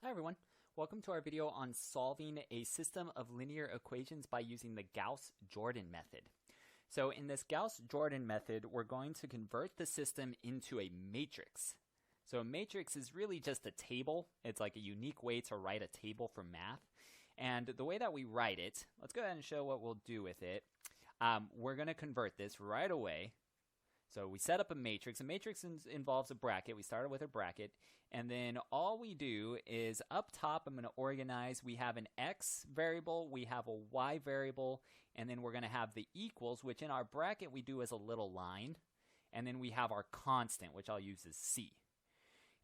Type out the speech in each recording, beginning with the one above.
Hi everyone, welcome to our video on solving a system of linear equations by using the Gauss-Jordan method. So in this Gauss-Jordan method, we're going to convert the system into a matrix. So a matrix is really just a table. It's like a unique way to write a table for math. And the way that we write it, let's go ahead and show what we'll do with it. We're going to convert this right away. So we set up a matrix. A matrix involves a bracket. We started with a bracket. And then all we do is up top, I'm going to organize. We have an x variable. We have a y variable. And then we're going to have the equals, which in our bracket we do as a little line. And then we have our constant, which I'll use as c.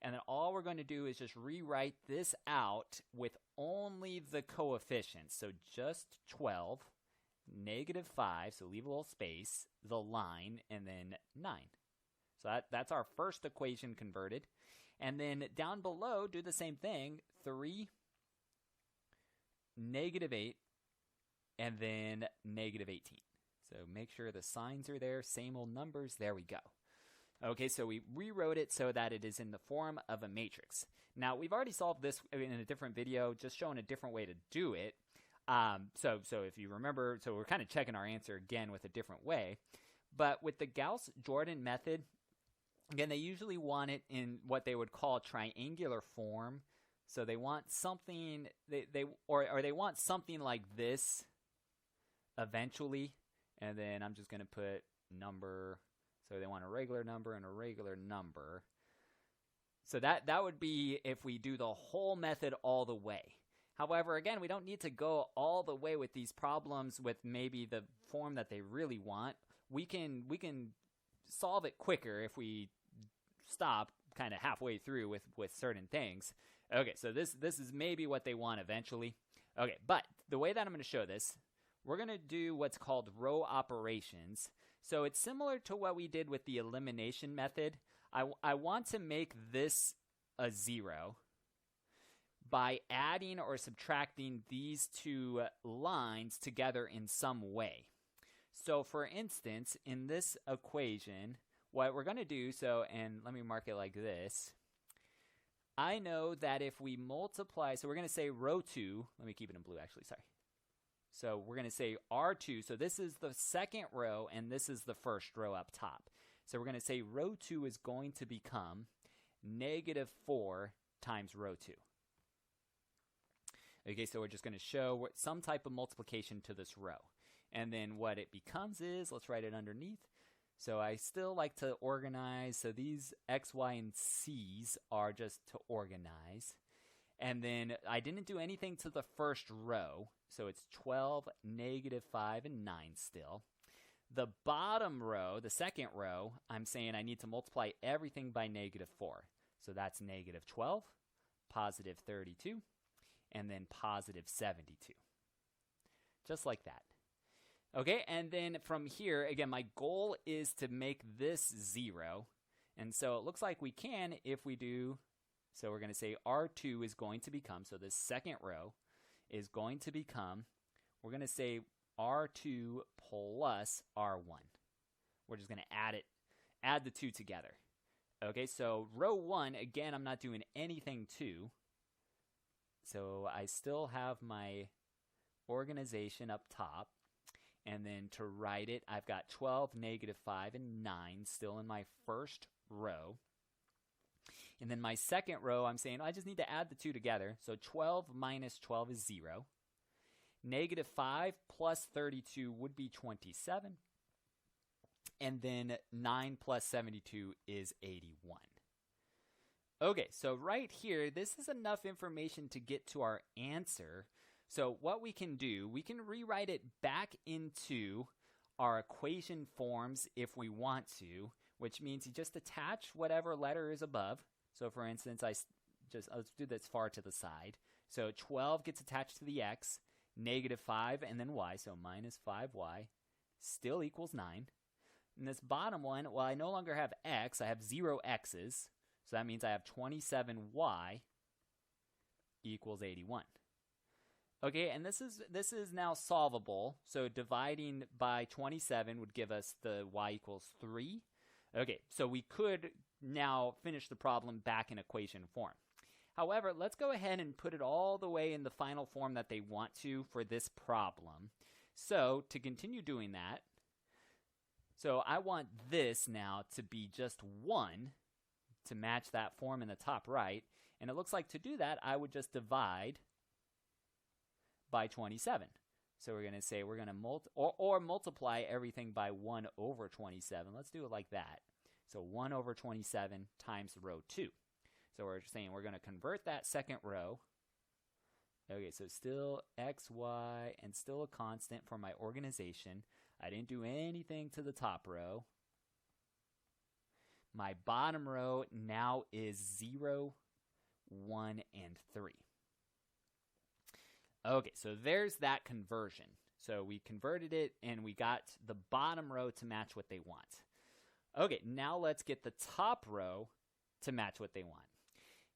And then all we're going to do is just rewrite this out with only the coefficients. So just 12. -5, so leave a little space, the line, and then 9. So that's our first equation converted. And then down below, do the same thing, 3, -8, and then -18. So make sure the signs are there, same old numbers, there we go. Okay, so we rewrote it so that it is in the form of a matrix. Now, we've already solved this in a different video, just showing a different way to do it. So if you remember, so we're kind of checking our answer again with a different way. But with the Gauss-Jordan method, again, they usually want it in what they would call triangular form. So they want something, they want something like this eventually. And then I'm just going to put number. So they want a regular number and a regular number. So that would be if we do the whole method all the way. However, again, we don't need to go all the way with these problems with maybe the form that they really want. We can solve it quicker if we stop kind of halfway through with certain things. Okay, so this is maybe what they want eventually. Okay, but the way that I'm going to show this, we're going to do what's called row operations. So it's similar to what we did with the elimination method. I want to make this a 0. By adding or subtracting these two lines together in some way. So for instance, in this equation, what we're going to do, and let me mark it like this. I know that if we multiply, so we're going to say row 2, let me keep it in blue actually, sorry. So we're going to say R2, so this is the second row and this is the first row up top. So we're going to say row 2 is going to become -4 times row 2. Okay, so we're just going to show some type of multiplication to this row. And then what it becomes is, let's write it underneath. So I still like to organize. So these X, Y, and C's are just to organize. And then I didn't do anything to the first row. So it's 12, -5, and 9 still. The bottom row, the second row, I'm saying I need to multiply everything by -4. So that's -12, +32. And then +72. Just like that. Okay, and then from here, again, my goal is to make this 0. And so it looks like we can if we do, so we're going to say R2 is going to become, so this second row is going to become, we're going to say R2 plus R1. We're just going to add the two together. Okay, so row 1, again, I'm not doing anything to. So I still have my organization up top. And then to write it, I've got 12, -5, and 9 still in my first row. And then my second row, I'm saying I just need to add the two together. So 12 minus 12 is 0. -5 plus 32 would be 27. And then 9 plus 72 is 81. Okay, so right here, this is enough information to get to our answer. So what we can do, we can rewrite it back into our equation forms if we want to, which means you just attach whatever letter is above. So for instance, let's do this far to the side. So 12 gets attached to the x, -5, and then y, so -5y, still equals 9. And this bottom one, well, I no longer have x, I have 0 x's. So that means I have 27y equals 81. Okay, and this is now solvable. So dividing by 27 would give us the y equals 3. Okay, so we could now finish the problem back in equation form. However, let's go ahead and put it all the way in the final form that they want to for this problem. So to continue doing that, so I want this now to be just 1 to match that form in the top right. And it looks like to do that, I would just divide by 27. So we're going to say we're going to multiply everything by 1 over 27. Let's do it like that. So 1 over 27 times row 2. So we're saying we're going to convert that second row. Okay, so still x, y, and still a constant for my organization. I didn't do anything to the top row. My bottom row now is 0, 1, and 3. Okay, so there's that conversion. So we converted it, and we got the bottom row to match what they want. Okay, now let's get the top row to match what they want.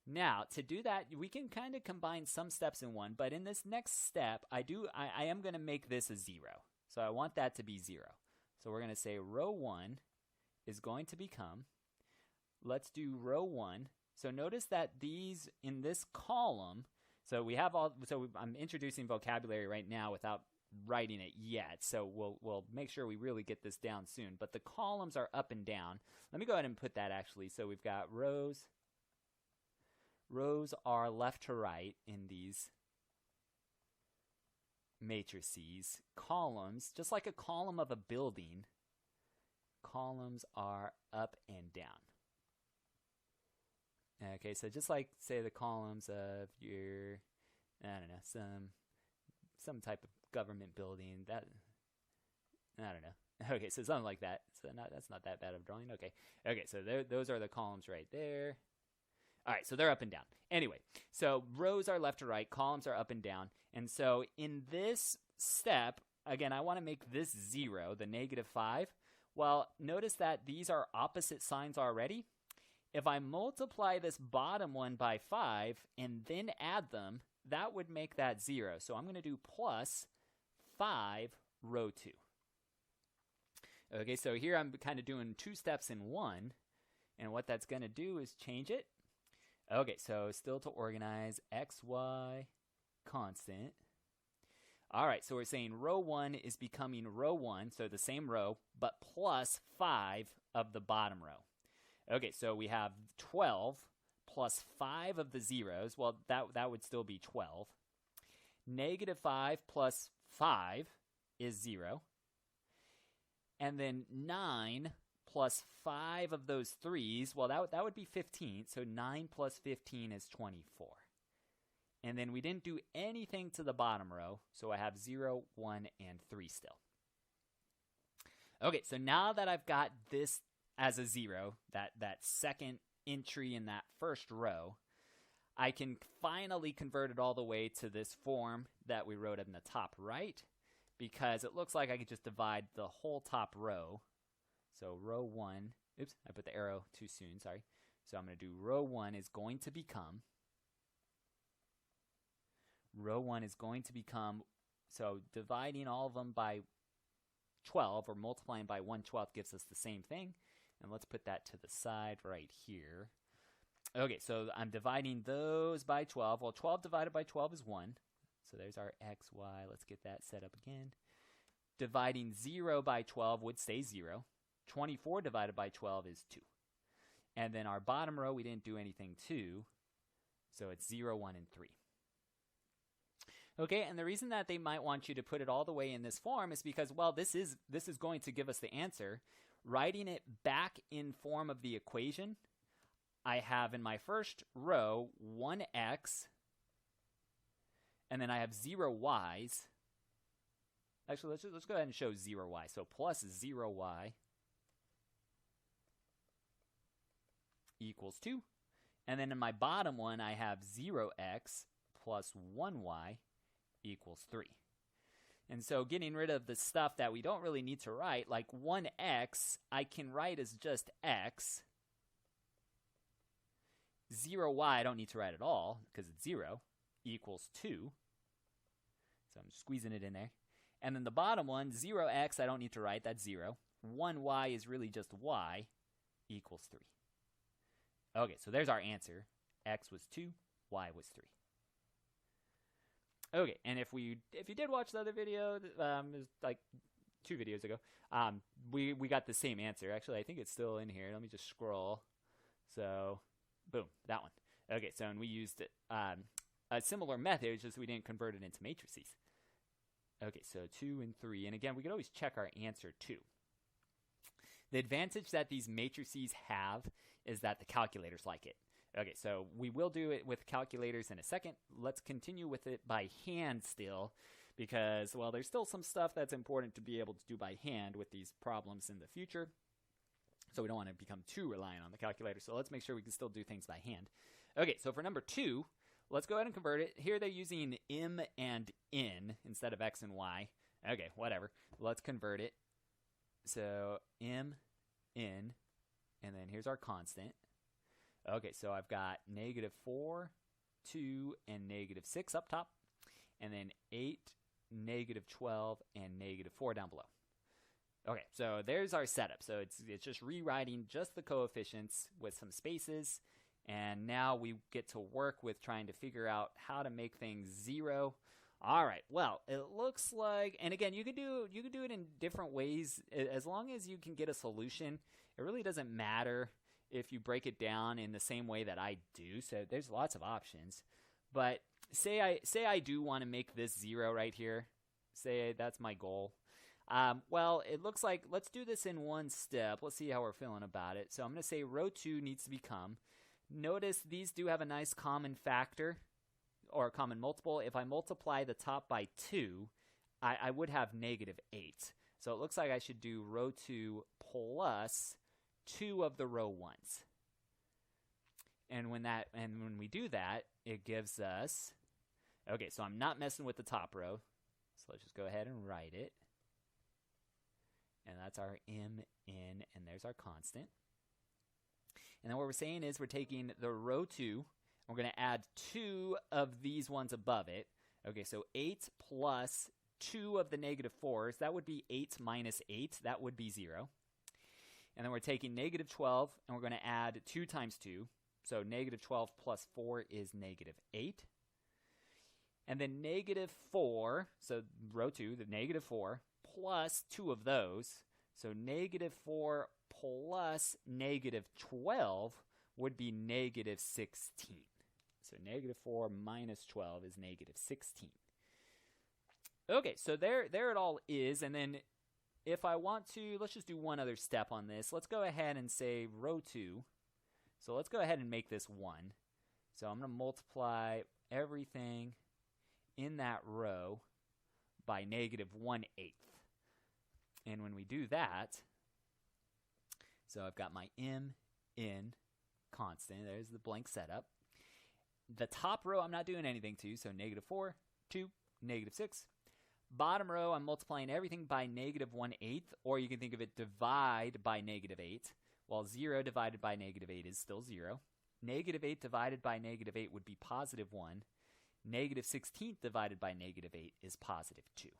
Now, to do that, we can kind of combine some steps in one, but in this next step, I am going to make this a 0. So I want that to be 0. So we're going to say row 1 is going to become, let's do row 1. So notice that these, in this column, so we have all, so I'm introducing vocabulary right now without writing it yet. So we'll make sure we really get this down soon. But the columns are up and down. Let me go ahead and put that actually. So we've got rows. Rows are left to right in these matrices. Columns, just like a column of a building, columns are up and down. Okay, so just like, say, the columns of your, I don't know, some type of government building, that, I don't know. Okay, so something like that. So that's not that bad of drawing. Okay, so those are the columns right there. All right, so they're up and down. Anyway, so rows are left to right, columns are up and down. And so in this step, again, I want to make this 0, the -5. Well, notice that these are opposite signs already. If I multiply this bottom one by 5 and then add them, that would make that 0. So I'm going to do plus 5 row 2. Okay, so here I'm kind of doing 2 steps in one. And what that's going to do is change it. Okay, so still to organize, x, y, constant. All right, so we're saying row 1 is becoming row 1, so the same row, but plus 5 of the bottom row. Okay, so we have 12 plus 5 of the zeros. Well, that would still be 12. -5 plus 5 is 0. And then 9 plus 5 of those 3s, well, that would be 15. So 9 plus 15 is 24. And then we didn't do anything to the bottom row, so I have 0, 1, and 3 still. Okay, so now that I've got this as a 0, that second entry in that first row, I can finally convert it all the way to this form that we wrote in the top right, because it looks like I could just divide the whole top row. So row 1, oops, I put the arrow too soon, sorry. So I'm going to do row 1 is going to become, so dividing all of them by 12 or multiplying by 1/12 gives us the same thing. And let's put that to the side right here. Okay, so I'm dividing those by 12. Well, 12 divided by 12 is 1. So there's our x, y. Let's get that set up again. Dividing 0 by 12 would stay 0. 24 divided by 12 is 2. And then our bottom row, we didn't do anything to. So it's 0, 1, and 3. Okay, and the reason that they might want you to put it all the way in this form is because, well, this is going to give us the answer. Writing it back in form of the equation, I have in my first row 1x, and then I have 0 y's. Actually, let's go ahead and show 0 y. So plus 0 y equals 2. And then in my bottom one, I have 0x plus 1y equals 3. And so getting rid of the stuff that we don't really need to write, like 1x, I can write as just x. 0y, I don't need to write at all because it's 0, equals 2. So I'm squeezing it in there. And then the bottom one, 0x, I don't need to write, that's 0. 1y is really just y, equals 3. Okay, so there's our answer. X was 2, y was 3. Okay, and if you did watch the other video, it was like 2 videos ago, we got the same answer. Actually, I think it's still in here. Let me just scroll. So, boom, that one. Okay, so and we used a similar method, just we didn't convert it into matrices. Okay, so 2 and 3. And again, we could always check our answer too. The advantage that these matrices have is that the calculators like it. Okay, so we will do it with calculators in a second. Let's continue with it by hand still, because, well, there's still some stuff that's important to be able to do by hand with these problems in the future. So we don't want to become too reliant on the calculator. So let's make sure we can still do things by hand. Okay, so for number 2, let's go ahead and convert it. Here they're using m and n instead of x and y. Okay, whatever. Let's convert it. So m, n, and then here's our constant. Okay, so I've got -4, 2, and -6 up top, and then 8, -12, and -4 down below. Okay, so there's our setup. So it's just rewriting just the coefficients with some spaces, and now we get to work with trying to figure out how to make things 0. All right, well, it looks like, and again, you could do it in different ways. As long as you can get a solution, it really doesn't matter if you break it down in the same way that I do. So there's lots of options. But say I do want to make this 0 right here. Say that's my goal. Well, it looks like, let's do this in one step. Let's see how we're feeling about it. So I'm going to say row 2 needs to become. Notice these do have a nice common factor, or common multiple. If I multiply the top by 2, I would have -8. So it looks like I should do row 2 plus 2 of the row 1s. And when we do that, it gives us, okay, so I'm not messing with the top row. So let's just go ahead and write it. And that's our m, n, and there's our constant. And then what we're saying is we're taking the row 2, we're going to add 2 of these ones above it. Okay, so 8 plus 2 of the -4s, that would be 8 minus 8. That would be 0. And then we're taking -12, and we're going to add 2 times 2. So -12 plus 4 is -8. And then -4, so row 2, the -4, plus 2 of those. So -4 plus -12 would be -16. So -4 minus 12 is -16. Okay, so there it all is. And then if I want to, let's just do one other step on this. Let's go ahead and say row 2. So let's go ahead and make this 1. So I'm going to multiply everything in that row by -1/8. And when we do that, so I've got my m, n, constant. There's the blank setup. The top row I'm not doing anything to, so -4, 2, -6. Bottom row, I'm multiplying everything by -1/8, or you can think of it divide by -8. Well, 0 divided by -8 is still 0. -8 divided by -8 would be +1. -16 divided by -8 is +2.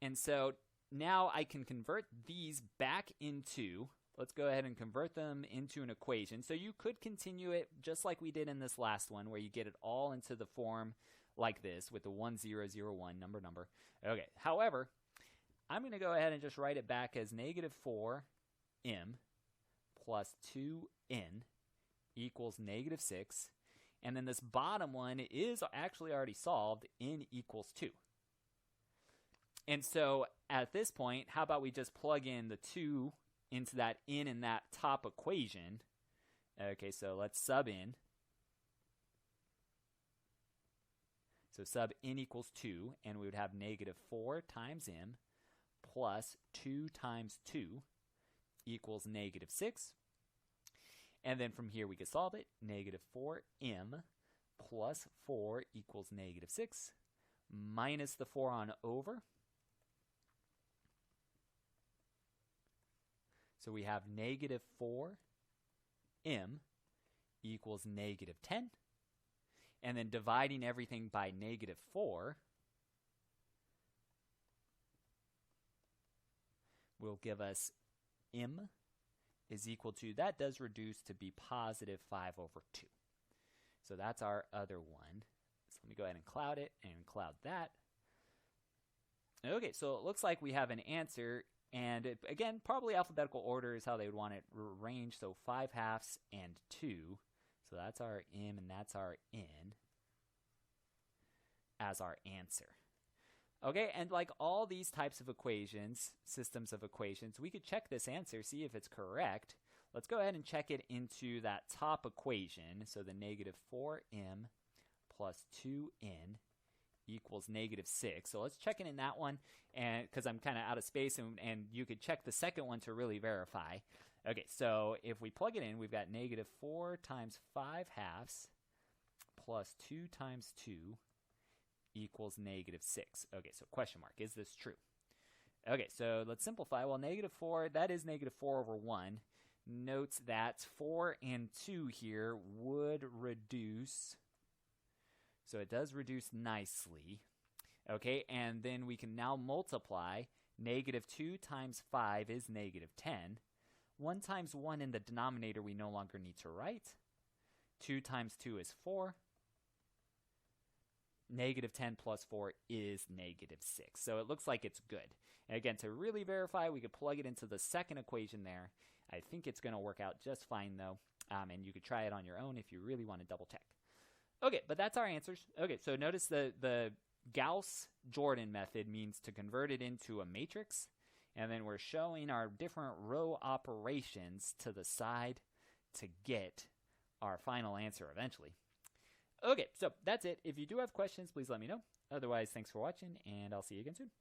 And so now I can convert these back into, let's go ahead and convert them into an equation. So you could continue it just like we did in this last one, where you get it all into the form like this with the 1, 0, 0, 1, number. Okay, however, I'm going to go ahead and just write it back as -4m plus 2n equals -6. And then this bottom one is actually already solved, n equals 2. And so at this point, how about we just plug in the 2 into that n in that top equation. Okay, so let's sub in. So sub n equals 2, and we would have -4 times m plus 2 times 2 equals -6. And then from here we can solve it. -4m plus 4 equals -6. Minus the 4 on over. So we have -4m equals -10. And then dividing everything by -4 will give us m is equal to, that does reduce to be +5/2. So that's our other one. So let me go ahead and cloud it and cloud that. Okay, so it looks like we have an answer. And it, again, probably alphabetical order is how they would want it arranged. So 5/2 and 2. So that's our M and that's our N as our answer. Okay, and like all these types of equations, systems of equations, we could check this answer, see if it's correct. Let's go ahead and check it into that top equation. So the negative 4m plus 2n equals negative 6. So let's check it in that one, and because I'm kind of out of space, and you could check the second one to really verify. Okay, so if we plug it in, we've got negative 4 times 5/2 plus 2 times 2 equals negative 6. Okay, so question mark, is this true? Okay, so let's simplify. Well, negative 4, that is negative 4 over 1. Note that 4 and 2 here would reduce. So it does reduce nicely. Okay, and then we can now multiply. Negative 2 times 5 is negative 10. 1 times 1 in the denominator we no longer need to write. 2 times 2 is 4. Negative 10 plus 4 is negative 6. So it looks like it's good. And again, to really verify, we could plug it into the second equation there. I think it's going to work out just fine, though. And you could try it on your own if you really want to double check. Okay, but that's our answers. Okay, so notice the Gauss-Jordan method means to convert it into a matrix. And then we're showing our different row operations to the side to get our final answer eventually. Okay, so that's it. If you do have questions, please let me know. Otherwise, thanks for watching, and I'll see you again soon.